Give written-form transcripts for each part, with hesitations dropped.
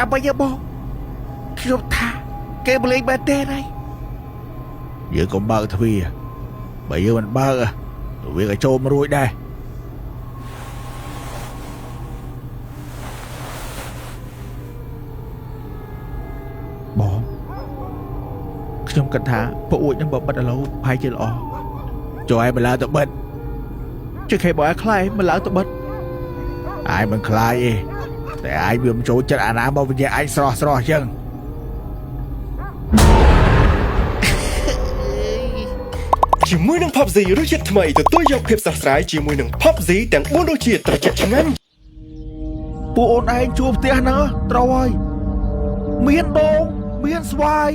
apa ya bongខ្ញុំថាគេបលេងមែនទេហើយយើងកុំបើកទ្វារបើយើងមិនបើកវាក៏ចូលមករួចដែរបងខ្ញុំគិតថាពួកអួចនឹងបើបិទឥឡូវប្រហែលជាល្អចូលឲ្យមកឡើងទៅបិទជិះគេបើឲ្យខ្លាយមកឡើងទៅបិទអាយមិនខ្លាយទេតែអាយវាមិនចូលចិត្តអាណាមកវិញ្ញាអាយស្រស់អញ្ចឹងជាមួយនឹង PUBG រសជាតិថ្មីទទួលយកភាពស្រស់ស្រាយជាមួយនឹង PUBG ទាំង4រសជាតិត្រជាក់ឆ្ងាញ់ពួកអូនឯងជួបផ្ទះហ្នឹងត្រូវហើយមានដូងមានស្វាយ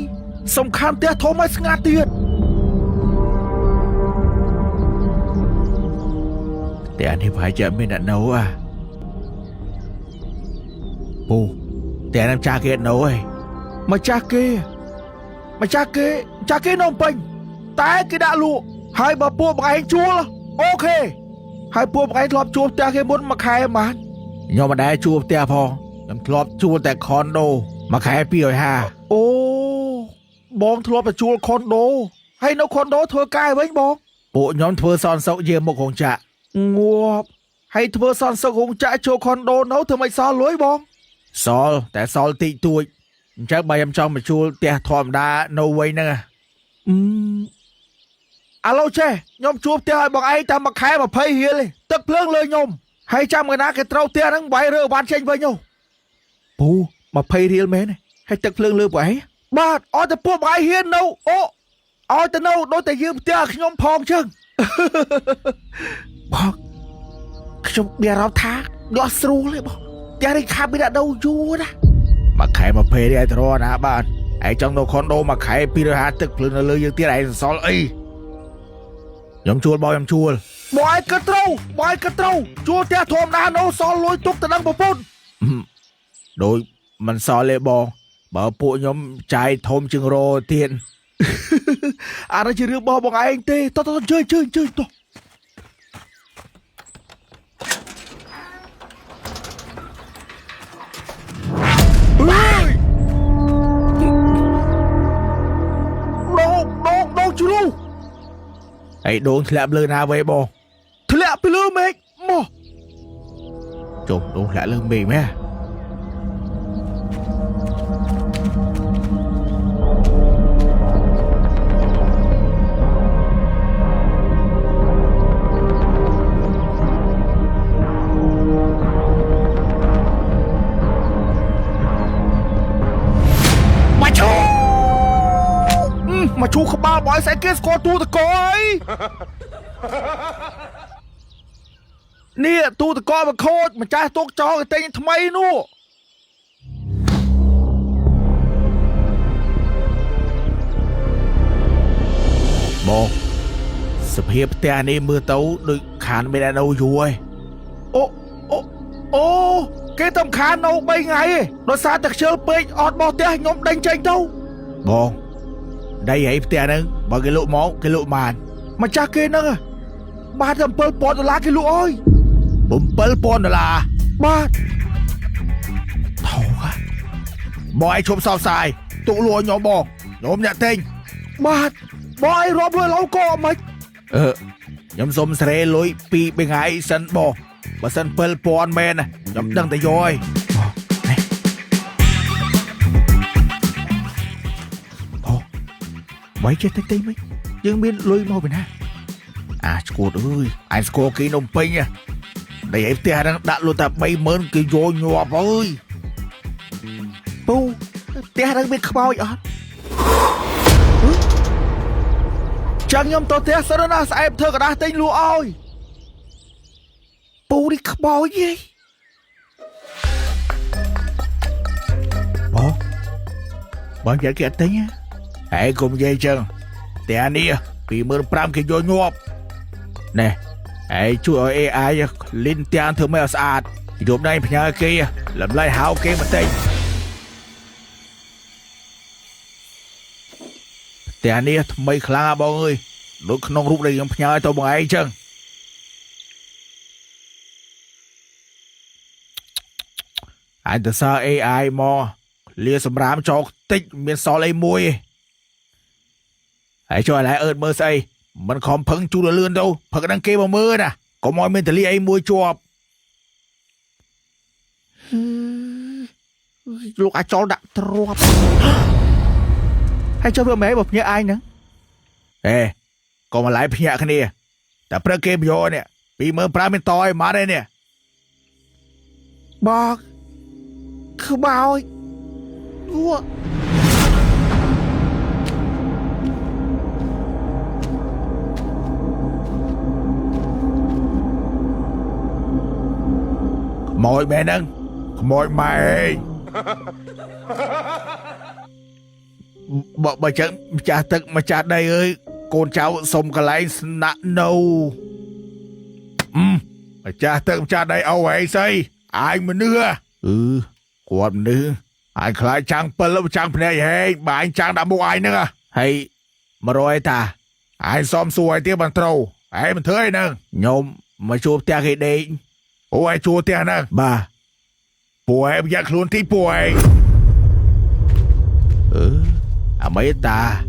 សំខាន់ផ្ទះធំឲ្យស្ងាត់ទៀតតែអានេះប្រហែលជាមានអ្នកនៅពូតែនឹងចាស់គេនៅឯងម្ចាស់គេនៅពេញតែគេដាក់លក់ហើយបើពួកបងឯងជួលអូខេហើយពួកបងឯងធ្លាប់ជួលផ្ទះគេមុនមួយខែបានខ្ញុំមិនដែលជួលផ្ទះផងខ្ញុំធ្លាប់ជួលតែខុនដូមួយខែ250អូបងធ្លាប់ទៅជួលខុនដូហើយនៅខុនដូធ្វើការវិញបងពួកខ្ញុំធ្វើសន្តិសុខយាមុខរោងចក្រងាប់ហើយធ្វើសន្តិសុខរោងចក្រចូលខុនដូនៅធ្វើមិនសល់លុយបងសល់តែសល់តិចតួចអញ្ចឹងបើខ្ញុំចង់មកជួលផ្ទះធម្មតានៅវិញហ្នឹងឥឡូវចេះខ្ញុំជួបផ្ទះឲ្យបងឯងតែមួយខែ20រៀលទេទឹកភ្លើងលើខ្ញុំហើយចាំកណាគេត្រូវផ្ទះហ្នឹងបាយរើវ៉ាន់ចេញវិញនោះពូ20រៀលមែនហើយទឹកភ្លើងលើបងឯងបាទអត់តែពួកបងឯងហ៊ាននៅអូឲ្យទៅនៅដូចតែយើងផ្ទះខ្ញុំផងចឹងបងខ្ញុំមានអារម្មណ៍ថាដោះស្រួលទេបងតែនេះខាប់មានដាក់ដូវយូរណាមួយខែ20រៀលឯងទៅរកណាបាទឯងចង់នៅខុនដូមួយខែ250ទឹកភ្លើងនៅលើយើងទៀតឯងសល់អីខ្ញុំជួលបងខ្ញុំជួលបងឯងគិតត្រូវជួលផ្ទះធម្មតានៅសល់លុយទុកទៅនឹងប្រពន្ធដូចមិនសល់ទេបងបើពួកខ្ញុំចាយធំជាងរទៀតអានេះជារឿងបងឯងទេតោះជើញតោះដូងជូលអីដូងធ្លាក់លើណាវេបងធ្លាក់ពីលើមេឃមកចុះដូងធ្លាក់លើមេឃមែនមកឈូក្បាលបើស្អីគេស្គាល់ទូតកអីនេះទូតកមកខូចម្ចាស់ទុកចោលតែថ្មីនោះបងសភាពផ្ទះនេះមើលទៅដូចខានមាននៅយូរឯងអូគេតំខាននៅ3ថ្ងៃឯងដោយសារតែខ្ជិលពេកអត់បោះផ្ទះខ្ញុំដេញចេញទៅបងដៃឲ្យផ្ទះហ្នឹងបើគេលក់មកគេលក់បានម្ចាស់គេហ្នឹងបានតែ$7,000គេលក់អើយ$7,000បាទថោកបងឯងឈប់សោកសាយទុកលក់ខ្ញុំបងខ្ញុំអ្នកទិញបាទបងឯងរាប់លុយឡូវក៏មិនខ្ញុំសុំស្រែលុយ2ថ្ងៃសិនបងបើសិន$7,000មែនខ្ញុំដឹងតែយកហើយបាយចេះតិចមិនយើងមានលុយមកពីណាឈួតអើយឯងស្គាល់គេនំពេញតែឯផ្ទះហ្នឹងដាក់លុយតែ30,000គេយកញាប់អើយពូផ្ទះហ្នឹងមានខ្មោចអត់ចាំខ្ញុំទៅផ្ទះសិនណាស្អែកធ្វើกระดาษទិញលក់ឲ្យពូនេះខ្មោចយីបងយកគេអត់ទិញហើយកុំនិយាយចឹងតែនេះ25,000គេយកញាប់ណែហើយជួយឲ្យ AI លិនទាំងធ្វើមិនឲ្យស្អាតយប់ដៃផ្ញើគេលំឡៃហៅគេមកទិញតែនេះថ្មីខ្លាំងបងអើយដូចក្នុងរូបដែលខ្ញុំផ្ញើទៅបងឯងចឹង anh từ xa AI mò lia sầm rám cho tích miền xó lấy mùi hãy cho lại ơn mơ say mình không phấn chú được lươn đâu phật đăng kê mà mơ nè có mọi mình từ lia ấy mùi chuột lúc ai cho đặt trộm hay cho vừa mấy bọc nhớ ai nữa ê còn mà lại bây giờ cái nàyแต่เพื่อเกมโยเนี่ยปีเมืองปลาเป็นตอยมาได้เนี่ยบอกคือเบาวัวขโมยแม่นึงขโมยมาเองบอกมาจากตึกมาจากใดเอ้ยโกนเจ้าสมกันไรสนะโนมาจากตึกมาจากใดเอาไว้ใส่อายมันเนื้อกวดมันเนื้ออายคล้ายจางเปิลแล้วจางพเนยเฮ้ยบ่ายจางดำบวายเนื้อให้มารอยตาอายซ้อมสวยเตี้ยบันโตรไอ้มันเถยนึงโยมมาชูเตี้ยให้เด็กโอ้ยชูเตี้ยนึงบ้าป่วยอยากคลุนที่ป่วยmấy ta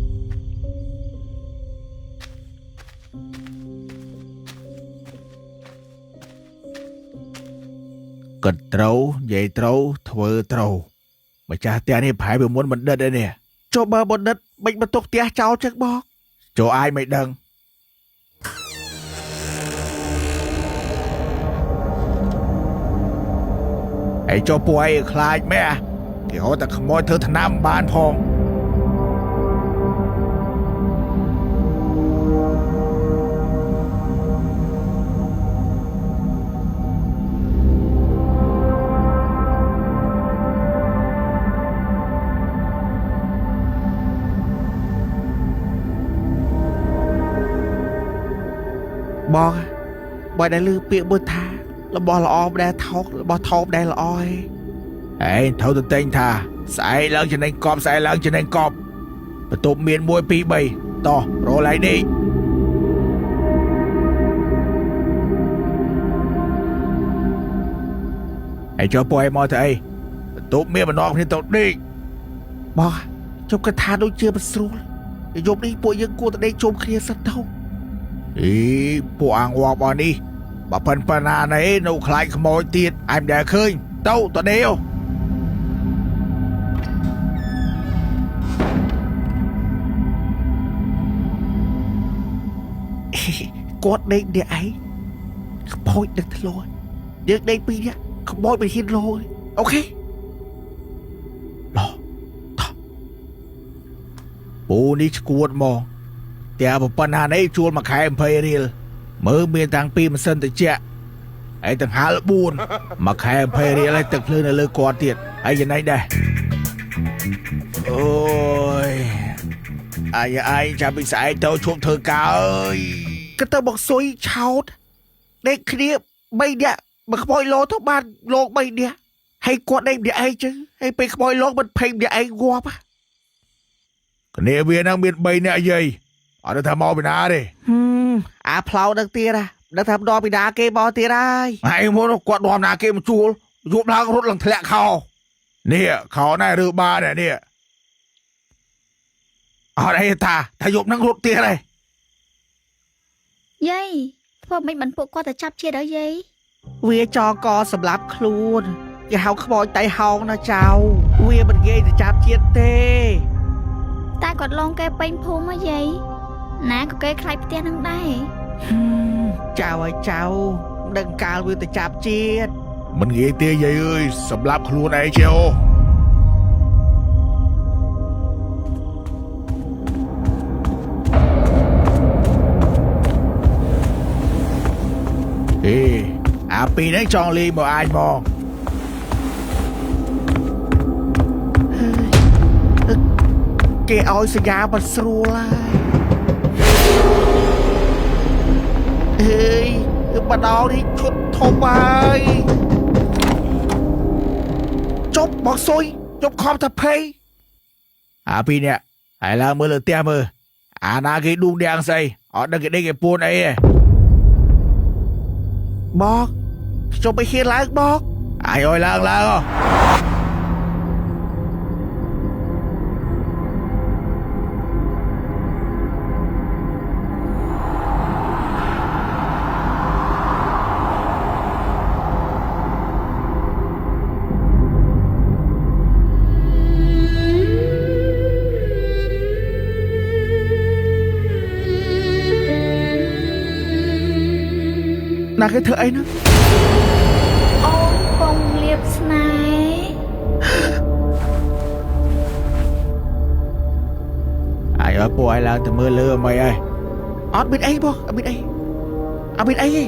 cần trâu vậy trâu thưa trâu mà cha tia này phải bị muốn mình đất đây nè cho ba bọn đất bệnh mà tục tia cháu chắc bó cho ai mày đừng hãy cho bùi khai mẹ thì họ ta không môi thơ thằng nam bán phong bò bò đã lư bịa bơ tha là bò là o đã thóc là bò thóc đây là oi ê thâu tự tên thà sai lần cho nên cọp sai lần cho nên cọp và tụt miền môi pi bì to rồi lại đi hãy cho bò em mò thầy tụt miền mà non thì tụt đi bò trong cái tha đôi chưa mà xu dùng đi bụi dân cô tại đây chôm kia sắt đâu ýพวกอ่างวอกบอนี่บ่เพิ่นปนาไหนหนูคล้ายขโมยตีดไอ้แดกเคยเต้าตัวเดียวกดเด็กเดี๋ยวไอ้ขโมยเด็กทะเลเด็กเด็กปีเนี้ยขโมยไปฮินโลโอเครอต่อปูนี่กวดมองแต่ปัญหาในชวนมาขายอำเภอเรียลเมื่อเมียต่างปีมันเส้นแต่เจ้าไอ้ต่างหาละบูนมาขายอำเภอเรียลไอ้ตึกเพลินเลยก่อนเตียดไอ้ยังไงได้โอ้ยไอ้จะไปใส่เต้าช่วงเธอเก่าก็เต้าบอกซวยชาวเด็กเนี้ยไม่เนี่ยมันขโมยโลทุกบ้านโลกไม่เนี่ยให้กดได้เดี๋ยวไอ้chứให้ไปขโมยโลกมันเพลงเดี๋ยวไอ้วัวปะเนี่ยเวียนนั่งเบียดใบเนี่ยยัยở đây thầm mò bị ná đi plau đằng tia ra đang thầm đo bị đá kê bò tia đây hay muốn quạt đom ná kê một chuột giúp lao rút lần thẹn khao nè khao này được ba này nè ở đây ta giúp năng rút tia đây dâyพวกไม่มันพวกก็แต่จับเชียร์ได้ยัย เวียจอกอสำหรับครูนอย่าเฮาขโมยไตเฮานะเจ้าเวียมันเกยจะจับเชียร์เต้ ตากดลงแกเป็นภูมิยัยน้าก็แกใครเตี้ยนั่งได้เจ้าไอ้เจ้าดังกาลเวียแต่จับเชียร์มันเกยเตี้ยยัยเอ้ยสำหรับครูนไอ้เจ้าปีนี้จองลีบ่อายมองเกออยสยาบันสรูไลเฮ้ยบันเอาดิชุดโทบายจบบอกซวยจบคอมทัพเพย์ปีเนี้ยไอ้ละมือเลยเตี้ยมือนาเกดูแดงใส่ดังเกได้เกปูนไอ้บอกจบไปเขียนล้างบอกไอ้อ้อยล้าง ណាគេធ្វើអីហ្នឹង អូនកំលៀបស្នេហ៍ អាយឲ្យពួកឯងឡើងទៅមើលលើអីហើយអត់មានអីបងអត់មានអីអត់មានអីទេ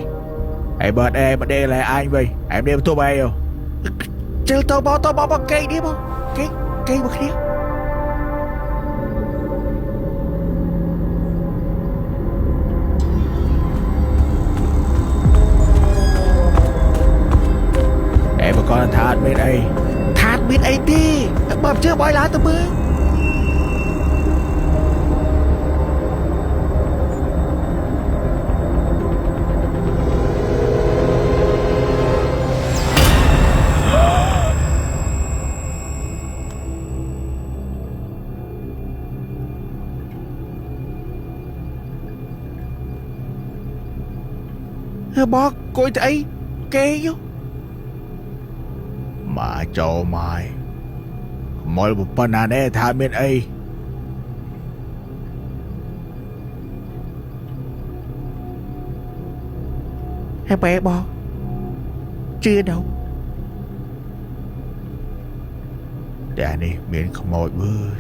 ឯបើអេមកដេកឡើយអញវិញឯមានបន្ទប់អីជិលទៅបងកេកនេះបងកេកមកគ្នាបើគាត់ថាអត់មានអីទេបើជឿបើឡើងទៅមើលបងគួយទៅអីគេយោមកចូលមកមកប៉ុណ្ណានេះថាមានអីហេបែបងជឿđâuតែនេះមានខ្មោចវើយ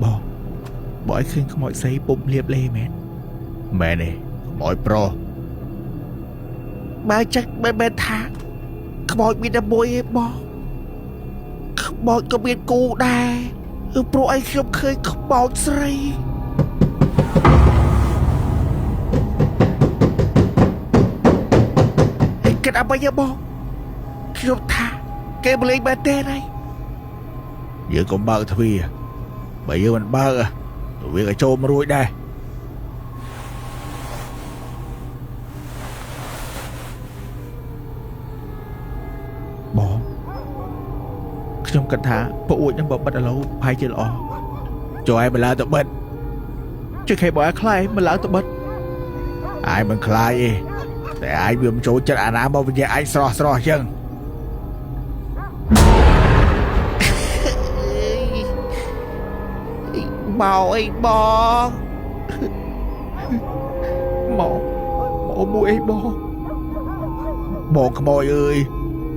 បងឲ្យឃើញខ្មោចស្អីពុំលៀបលេមែនទេខ្មោចប្រុសបើចឹកមិនថាខ្មោចមានតែមួយឯងបងខ្មោចក៏មានគូដែរព្រោះអីខ្ញុំឃើញខ្មោចស្រីគិតអ្វីបងខ្ញុំថាគេបលេងបែបទេហើយយើងកុំបើកទ្វារបើយើងមិនបើកវាក៏ចូលមករួចដែរបងខ្ញុំគិតថាពួកអួចនឹងបើបិទឥឡូវផាយជាល្អចូលឲ្យបន្លាទៅបិទជិះខេបើឲ្យខ្លាយបន្លាទៅបិទអាយមិនខ្លាយទេតែអាយវាមិនចូលចិត្តអាណាមកវិញអាយស្រស់អញ្ចឹងមកអីបងមកមួយអីបងខ្មោចអើយ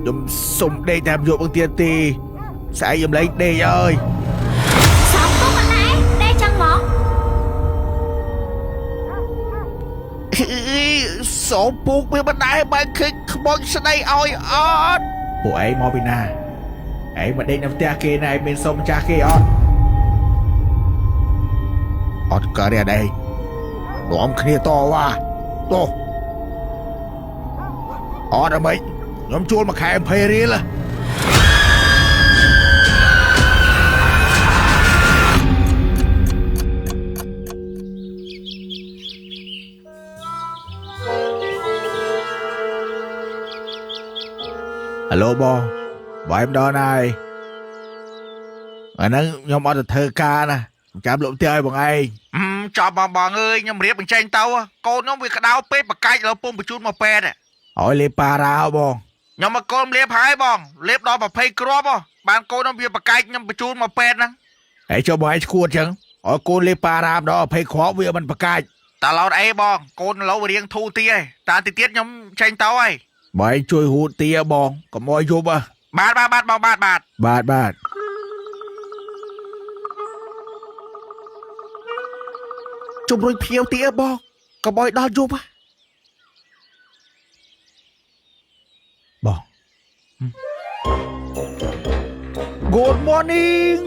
ខ្ញុំសុំដេកតាមយកបង្ទៀនទីស្អែកខ្ញុំលេងដេកអើយសំទុំអត់ណែដេកចឹងហ្មងសូមពូកវាមិនដែរបើឃើញខ្មោចស្ដីឲ្យអត់ពួកឯងមកពីណាឯងមកដេកនៅផ្ទះគេណាឯងមានសុំម្ចាស់គេអត់កើតទេអីនាំគ្នាតវ៉ាទោះអត់អីខ្ញុំជួលមួយខែ20រៀលហៅបងវាយម្ដងហើយអាហ្នឹងខ្ញុំអត់ទៅធ្វើការណាចាំលក់ផ្ទះឲ្យបងឯងចប់បងអើយខ្ញុំរៀបបញ្ចេញទៅកូនខ្ញុំវាក្តៅពេកបកាច់លើពុំបញ្ជូនមកពេទ្យឲ្យលេបប៉ារ៉ាបងខ្ញុំមកកូនលេបហើយបងលេបដល់20គ្រាប់បានកូនខ្ញុំវាបកាច់ខ្ញុំបញ្ជូនមកពេទ្យហ្នឹងហើយចុះបងឯងឈួតអញ្ចឹងឲ្យកូនលេបប៉ារ៉ាម្ដង20គ្រាប់វាមិនបកាច់តើឡោតអីបងកូនឡូវរៀងធូរទីហើយតាទីទៀតខ្ញុំចេញទៅហើយបងឯងជួយហូតទីបងកុំឲ្យយប់បាទបងបាទជុំរុញភៀវទីបងកុំឲ្យដល់យប់បង Good morning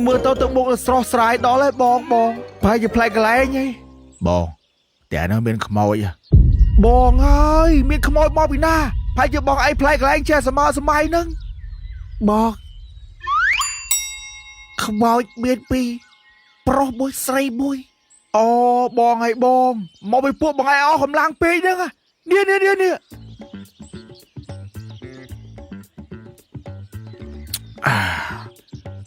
មើលទៅមុខស្រស់ស្រាយដល់ហើយបងប្រហែលជាផ្លែកន្លែងហីបងតែនោះមានខ្មោចបងហើយមានខ្មោចមកពីណាប្រហែលជាបងអីផ្លែកន្លែងចេះសម័យហ្នឹងបងខ្មោចមានពីរប្រុសមួយស្រីមួយអូបងហើយបងមកពីពួកបងឯងអស់កម្លាំងពេកហ្នឹងនេះ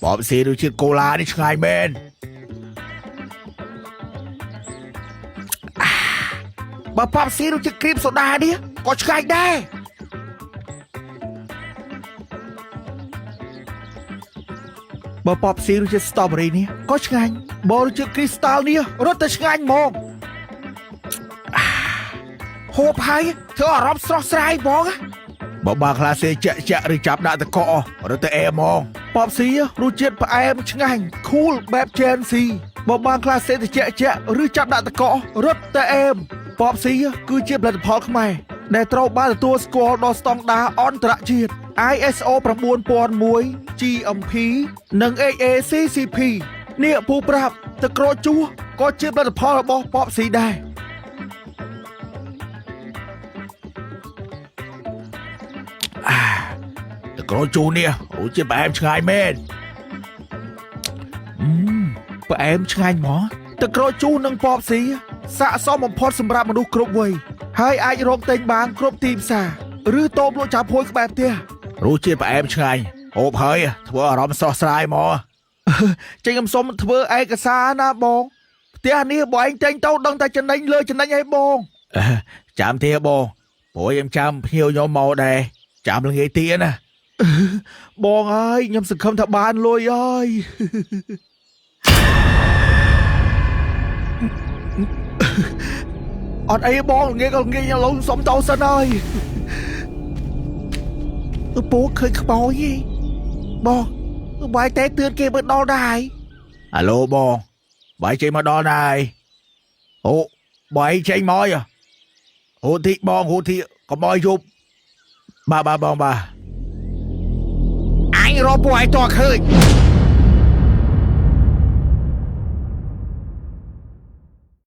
បងស៊ីរសជាតិកូឡានេះឆ្ងាញ់មែនបើប៉ាប់ស៊ីរសជាតិគ្រីមសូដានេះក៏ឆ្ងាញ់ដែរ បើប៉បស៊ីរសជាតិ strawberry នេះក៏ឆ្ងាញ់បើរសជាតិ crystal នេះរត់តែឆ្ងាញ់ហ្មងហូបហើយធ្វើអារម្មណ៍ស្រស់ស្រាយហ្មងបើបាខ្លះសេចាក់ឬចាប់ដាក់តករត់តែអែហ្មងប៉បស៊ីរសជាតិផ្អែមឆ្ងាញ់ cool បែប Gen Z បើបានខ្លះសេតិចឬចាប់ដាក់តករត់តែអែមប៉បស៊ីគឺជាផលិតផលខ្មែរដែលត្រូវបានទទួលស្គាល់ដល់ស្តង់ដារអន្តរជាតិ ISO 9001 GMP និង AACCP នេះពូប្រាប់ទឹកក្រូចជូរក៏ជាផលិតផលរបស់ប៉បស៊ីដែរទឹកក្រូចជូរនេះរសជាតិផ្អែមឆ្ងាញ់មែនផ្អែមឆ្ងាញ់ហ្មងទឹកក្រូចជូរនិងប៉បស៊ីស័ក្តិសមបំផុតសម្រាប់មនុស្សគ្រប់វ័យហើយអាចរកទិញបានគ្រប់ទីផ្សារឬតូបលក់ចាប់ហួយក្បែរផ្ទះរសជាតិផ្អែមឆ្ងាញ់ហូបហើយធ្វើអារម្មណ៍ស្រស់ស្រាយហ្មងចេញខ្ញុំសុំធ្វើឯកសារណាបងផ្ទះនេះបងឯងតែងទៅដឹងតែចំណេញលើចំណេញឲ្យបងចាំទេបងព្រោះខ្ញុំចាំភ្ញៀវខ្ញុំមកដែរចាំល្ងាចទៀតណាបងអើយខ្ញុំសង្ឃឹមថាបានលុយហើយអត់អីបងងាយក៏ងាយឡូវសុំតោសិនហើយពូឃើញខ្មោចទេបងបាយតែទឿនគេមកដល់ដែរអាឡូបងបាយចេញមកដល់ដែរអូបាយចេញមកហូទីបងហូទីកុំឲ្យយប់បាទបងបាទអញរកពូឲ្យតឃើញ